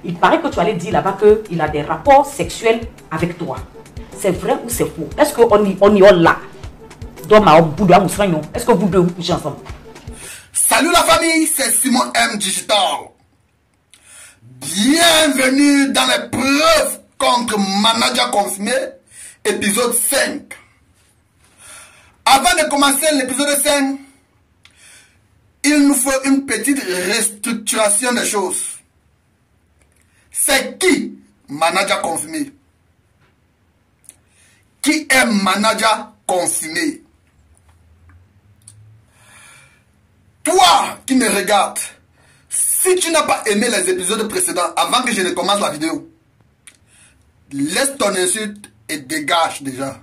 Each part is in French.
Il paraît que tu allais dire là-bas qu'il a des rapports sexuels avec toi. C'est vrai ou c'est faux? Est-ce qu'on y est là? Est-ce que vous deux vous couchez ensemble? Salut la famille, c'est Simon M Digital. Bienvenue dans les preuves contre Manager confirmé, épisode 5. Avant de commencer l'épisode 5, il nous faut une petite restructuration des choses. C'est qui Manager confirmé? Qui est Manager confirmé? Toi qui me regardes, si tu n'as pas aimé les épisodes précédents avant que je ne commence la vidéo, laisse ton insulte et dégage déjà.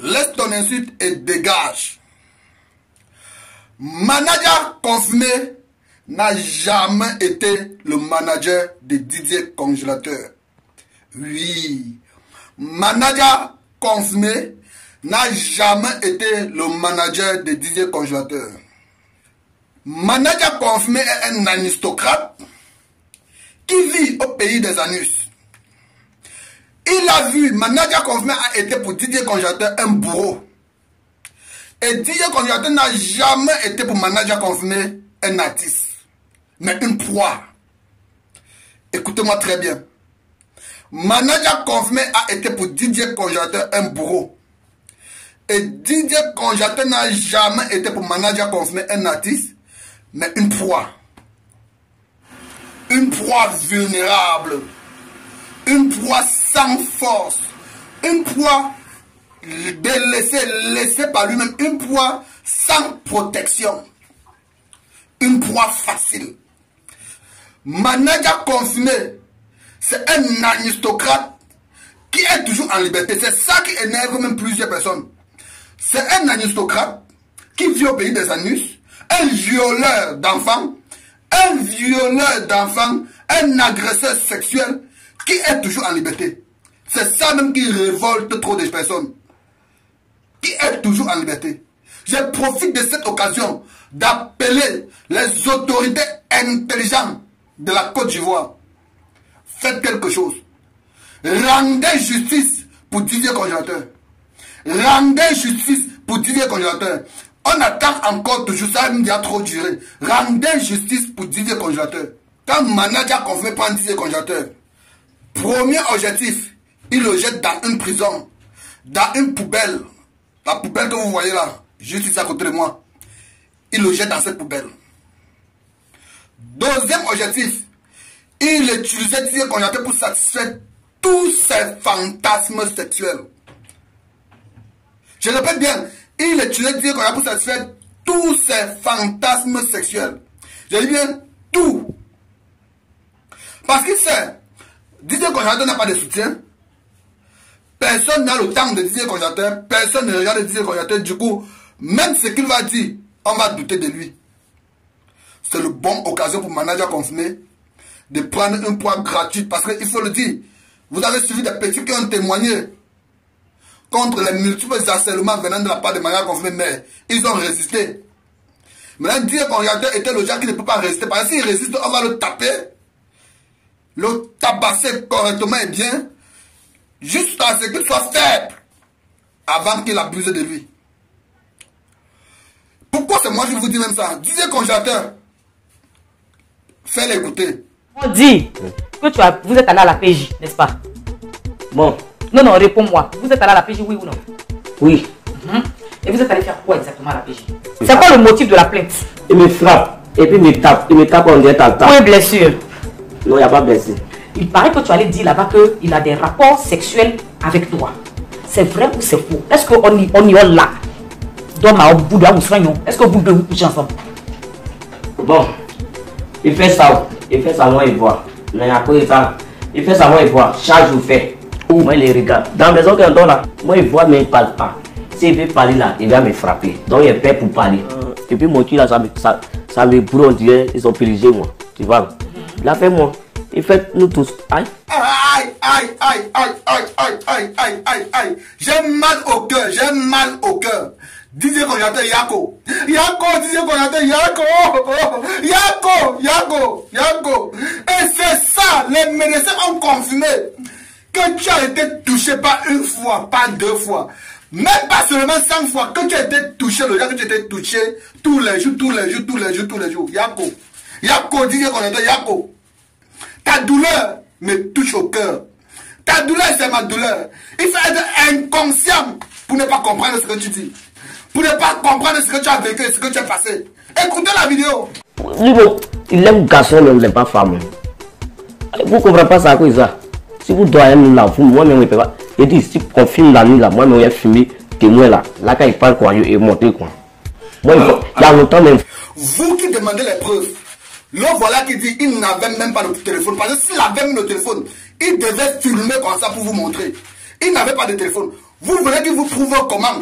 Laisse ton insulte et dégage. Manager confirmé n'a jamais été le manager de Didier Congélateur. Oui, Manager confirmé n'a jamais été le manager de Didier Congélateur. Manager confirmé est un aristocrate qui vit au pays des anus. Il a vu, Manager confirmé a été pour Didier Congélateur un bourreau. Et Didier Congélateur n'a jamais été pour Manager confirmé un artiste, mais une proie. Écoutez-moi très bien. Manager confirmé a été pour Didier Congélateur un bourreau. Et Didier Congélateur n'a jamais été pour Manager confirmé un artiste, mais une proie. Une proie vulnérable. Une proie sans force. Une proie laissée par lui-même. Une proie sans protection. Une proie facile. Manager confirmé, c'est un aristocrate qui est toujours en liberté. C'est ça qui énerve même plusieurs personnes. C'est un aristocrate qui vit au pays des anus, un violeur d'enfants, un agresseur sexuel qui est toujours en liberté. C'est ça même qui révolte trop de personnes. Qui est toujours en liberté. Je profite de cette occasion d'appeler les autorités intelligentes de la Côte d'Ivoire. Faites quelque chose. Rendez justice pour Didier Congélateur. Rendez justice pour Didier Congélateur. On attend encore toujours, ça a trop duré. Rendez justice pour Didier Congélateur. Quand Manager confirmé prend Didier Congélateur, premier objectif, il le jette dans une prison, dans une poubelle. La poubelle que vous voyez là, juste ici à côté de moi. Il le jette dans cette poubelle. Deuxième objectif, il utilisait Didier Congélateur pour satisfaire tous ses fantasmes sexuels. Je répète bien, il utilisait Didier Congélateur pour satisfaire tous ses fantasmes sexuels. Je dis bien tout. Parce qu'il sait, Didier Congélateur n'a pas de soutien. Personne n'a le temps de Didier Congélateur. Personne ne regarde Didier Congélateur. Du coup, même ce qu'il va dire, on va douter de lui. C'est le bon occasion pour Manager confirmé de prendre une poids gratuite. Parce qu'il faut le dire, vous avez suivi des petits qui ont témoigné contre les multiples harcèlements venant de la part de Manager confirmé, mais ils ont résisté. Maintenant, Didier Congélateur était le genre qui ne peut pas résister. Parce que s'il résiste, on va le taper, le tabasser correctement et bien, jusqu'à ce qu'il soit faible, avant qu'il abuse de lui. Pourquoi c'est moi qui vous dis même ça? Didier Congélateur, fais l'écouter. On dit que vous êtes allé à la PJ, n'est-ce pas? Bon. Non, réponds-moi. Vous êtes allé à la PJ, oui ou non? Oui. Et vous êtes allé faire quoi exactement à la PJ? C'est quoi le motif de la plainte? Il me frappe et puis il me tape. Il me tape en dirait à Oui, blessure. Non, il n'y a pas blessure. Il paraît que tu allais dire là-bas qu'il a des rapports sexuels avec toi. C'est vrai ou c'est faux? Est-ce qu'on y est là? Est-ce que vous deux vous couchez ensemble? Bon, il fait ça. Il fait ça, moi, il voit. Mais après ça, il fait ça, moi, il voit. Chaque jour, fait. Moi, il les regarde. Dans la maison qu'on donne là, moi, il voit, mais il ne parle pas. S'il veut parler là, il va me frapper. Donc, il est prêt pour parler. Et puis, mon cul là, ça me brûle, on dirait, ils sont piégés, moi. Tu vois? Il a fait moi. Il fait nous tous. Aïe. Aïe. J'ai mal au cœur. Didier Congélateur, Yako. Didier Congélateur, Yako. Et que tu as été touché pas une fois, pas deux fois, même pas seulement 100 fois, que tu as été touché, le gars que tu as été touché tous les jours, tous les jours, tous les jours, tous les jours. Yako. Yako, dis qu'on est Yako. Ta douleur me touche au cœur. Ta douleur, c'est ma douleur. Il faut être inconscient pour ne pas comprendre ce que tu dis. Pour ne pas comprendre ce que tu as vécu, ce que tu as passé. Écoutez la vidéo. Il aime garçon, mais il n'aime pas femme. Vous ne comprenez pas ça à cause ça. Si vous doyez nous là, moi-même, je ne peux pas. Il dit, si on filme la nuit là, moi-même, je vais filmer témoin là. Là, quand il parle, quoi, il est monté, quoi. Moi, il y a longtemps même. Vous qui demandez les preuves, l'homme voilà qui dit il n'avait même pas le téléphone. Parce que s'il avait même le téléphone, il devait filmer comme ça pour vous montrer. Il n'avait pas de téléphone. Vous voulez qu'il vous prouve comment?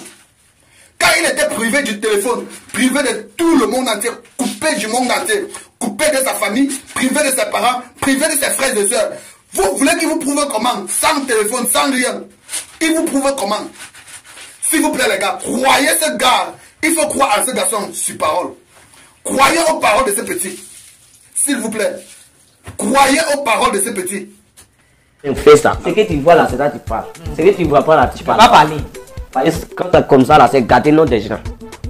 Quand il était privé du téléphone, privé de tout le monde entier, coupé du monde entier, coupé de sa famille, privé de ses parents, privé de ses frères et sœurs, vous voulez qu'il vous prouve comment? Sans téléphone, sans rien. Il vous prouve comment? S'il vous plaît les gars, croyez ce gars. Il faut croire à ce garçon sur parole. Croyez aux paroles de ce petit. S'il vous plaît. Croyez aux paroles de ce petit. Fais ça. Ce que tu vois là, c'est là que tu parles. Ce que tu vois pas là, tu parles. Pas parler. Quand c'est comme ça là, c'est gâter le nom des gens.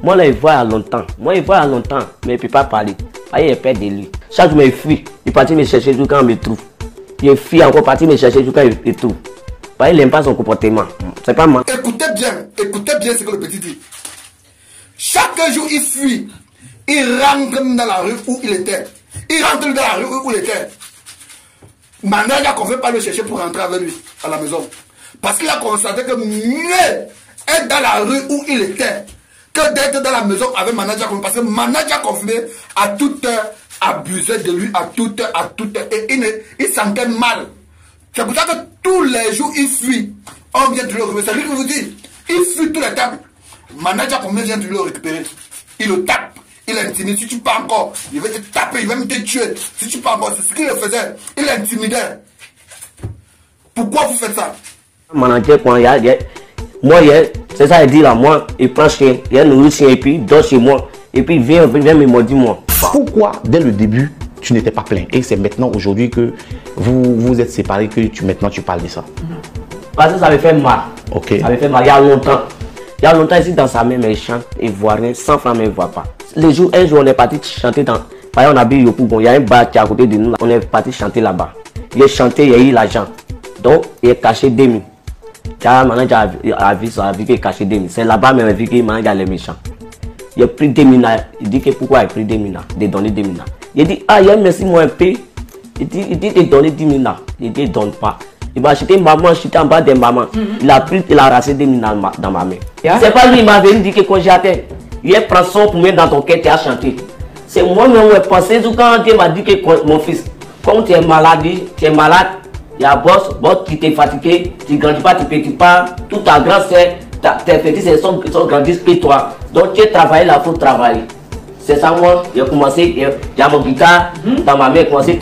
Moi là, il voit à longtemps. Moi, il voit à longtemps, mais il ne peut pas parler. Il est peur de lui. Chaque jour, il fuit. Il partit me chercher tout quand il me trouve. Il fuit encore partir me chercher tout quand il trouve. Il n'aime pas son comportement. C'est pas mal. Écoutez bien ce que le petit dit. Chaque jour, il fuit. Il rentre dans la rue où il était. Il rentre dans la rue où il était. Maintenant, il a qu'on ne veut pas le chercher pour rentrer avec lui à la maison. Parce qu'il a constaté que mieux être dans la rue où il était que d'être dans la maison avec Manager Confirmé. Parce que Manager Confirmé a tout abusé de lui, à toute heure. Et il sentait mal. C'est pour ça que tous les jours, il fuit. On vient de le récupérer. C'est lui qui vous dit. Il fuit tous les temps. Manager Confirmé vient de le récupérer. Il le tape. Il intimide. Si tu parles encore, il va te taper, il va même te tuer. Si tu parles encore, c'est ce qu'il le faisait. Il intimidait. Pourquoi vous faites ça? Manager, moi, c'est ça, il dit là, moi, il prend chien, il nourrit chien et puis il dort chez moi. Et puis il vient me maudire moi. Pourquoi, dès le début, tu n'étais pas plein? Et c'est maintenant, aujourd'hui, que vous êtes séparés, que maintenant tu parles de ça. Parce que ça me fait mal. Ok. Ça me fait mal. Il y a longtemps. Il y a longtemps, ici, dans sa main, mais il chante, il ne voit rien. 100 francs, mais il ne voit pas. Un jour, on est parti chanter dans. Par exemple, on habite Yopougon. Il y a un bar qui est à côté de nous. Là. On est parti chanter là-bas. Il a chanté, il a eu l'argent. Donc, il est caché 2000. Maintenant, a vu qu'il est caché 2000. C'est là-bas, mais il a vu qu'il est méchant. Il a pris 2000. Il dit que pourquoi il a pris 2000 de donner 2000. Il dit, ah, il a merci moi un peu. Il dit de donner 10 000. Il dit, donne pas. Il va acheter maman, acheter en bas des mamans. Il a pris, il a rassé 2000 dans ma main. C'est pas lui, il m'a venu dire que quand j'étais, il prend son pour mettre dans ton cœur, tu as chanté. C'est moi-même qui ai pensé, quand Dieu m'a dit que mon fils, comme tu es malade, il y a boss qui t'est fatigué, tu ne grandis pas, tu ne pétis pas, tout ta grande sœur, tes petits sœurs sont grandis que toi. Donc tu as travaillé là, il faut travailler. C'est ça, moi, j'ai commencé, j'ai mon guitare dans ma main, j'ai commencé,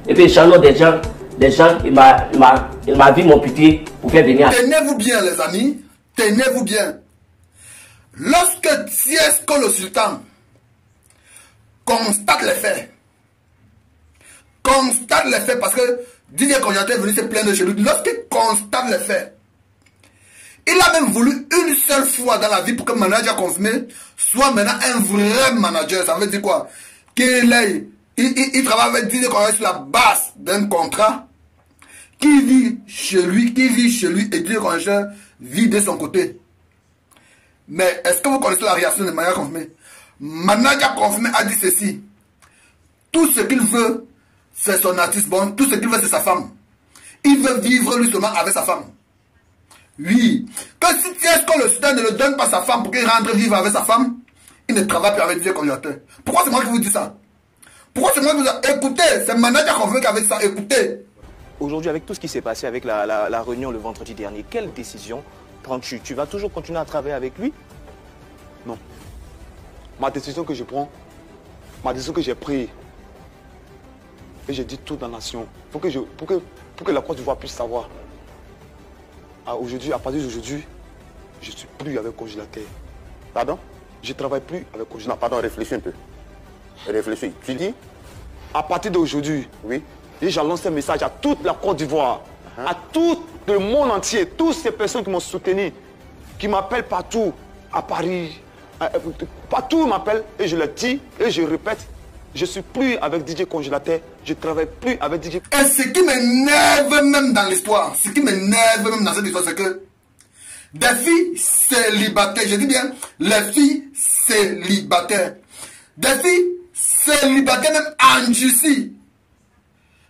et puis chantant des gens, il m'a vu mon pitié pour faire venir. Tenez-vous bien, les amis, tenez-vous bien. Lorsque Tiesco le sultan constate les faits, parce que Didier Konjaté est venu se plaindre chez lui, lorsqu'il constate les faits, il a même voulu une seule fois dans la vie pour que le manager confirmé soit maintenant un vrai manager. Ça veut dire quoi? Il travaille avec Didier Konjaté sur la base d'un contrat qui vit chez lui, et Didier Konjaté vit de son côté. Mais est-ce que vous connaissez la réaction de Manager Confirmé? Manager Confirmé a dit ceci. Tout ce qu'il veut, c'est son artiste bon. Tout ce qu'il veut, c'est sa femme. Il veut vivre lui seulement avec sa femme. Oui. Que si Tiesco le sultan ne le donne pas sa femme pour qu'il rentre vivre avec sa femme, il ne travaille plus avec Didier Konjaté. Pourquoi c'est moi qui vous dis ça? Pourquoi c'est moi qui vous dis ça? Écoutez, c'est Manager Confirmé qui avait ça. Écoutez. Aujourd'hui, avec tout ce qui s'est passé avec la réunion le vendredi dernier, quelle décision prends-tu? Tu vas toujours continuer à travailler avec lui? Non. Ma décision que je prends, ma décision que j'ai prise, et j'ai dit toute la nation, pour que la Côte d'Ivoire puisse savoir. Aujourd'hui, à partir d'aujourd'hui, je ne suis plus avec Congélateur. Pardon? Je ne travaille plus avec Congélateur. Non, pardon, réfléchis un peu. Réfléchis. Tu dis? À partir d'aujourd'hui, Oui. Et j'annonce un message à toute la Côte d'Ivoire, à tout le monde entier, toutes ces personnes qui m'ont soutenu, qui m'appellent partout, à Paris, partout ils m'appellent, et je le dis, et je répète, je ne suis plus avec DJ Congélateur, je ne travaille plus avec DJ... Et ce qui m'énerve même dans l'histoire, ce qui m'énerve même dans cette histoire, c'est que des filles célibataires, je dis bien, les filles célibataires, des filles célibataires même endurcies,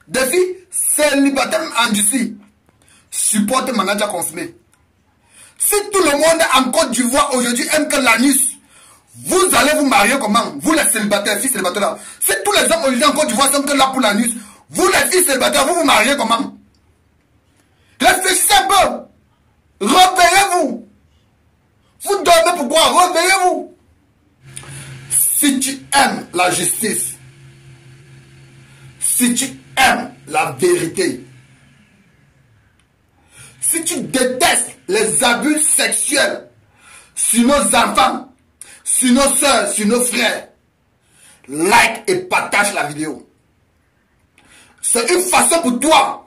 des filles célibataires même endurcies, supportent Manager Consumé. Si tout le monde en Côte d'Ivoire aujourd'hui aime que l'anus, vous allez vous marier comment? Vous les célibataires, filles célibataires là. Si tous les hommes aujourd'hui en Côte d'Ivoire sont que là pour l'anus, vous les filles célibataires, vous vous mariez comment? Réfléchissez un peu. Réveillez-vous. Vous dormez pourquoi? Réveillez-vous. Si tu aimes la justice, si tu aimes la vérité, si tu détestes les abus sexuels sur nos enfants, sur nos soeurs, sur nos frères, like et partage la vidéo. C'est une façon pour toi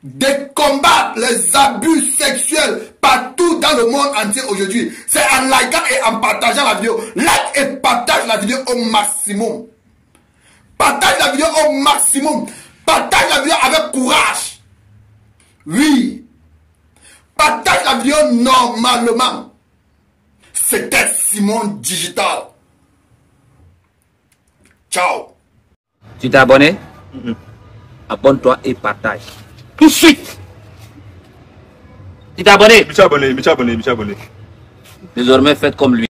de combattre les abus sexuels partout dans le monde entier aujourd'hui. C'est en likant et en partageant la vidéo. Like et partage la vidéo au maximum. Partage la vidéo au maximum. Partage la vidéo avec courage. Oui. Partage la vidéo normalement. C'était Simon Digital. Ciao. Tu t'es abonné? Abonne-toi et partage. Tout de suite. Tu t'es abonné? Je suis abonné. Désormais, faites comme lui.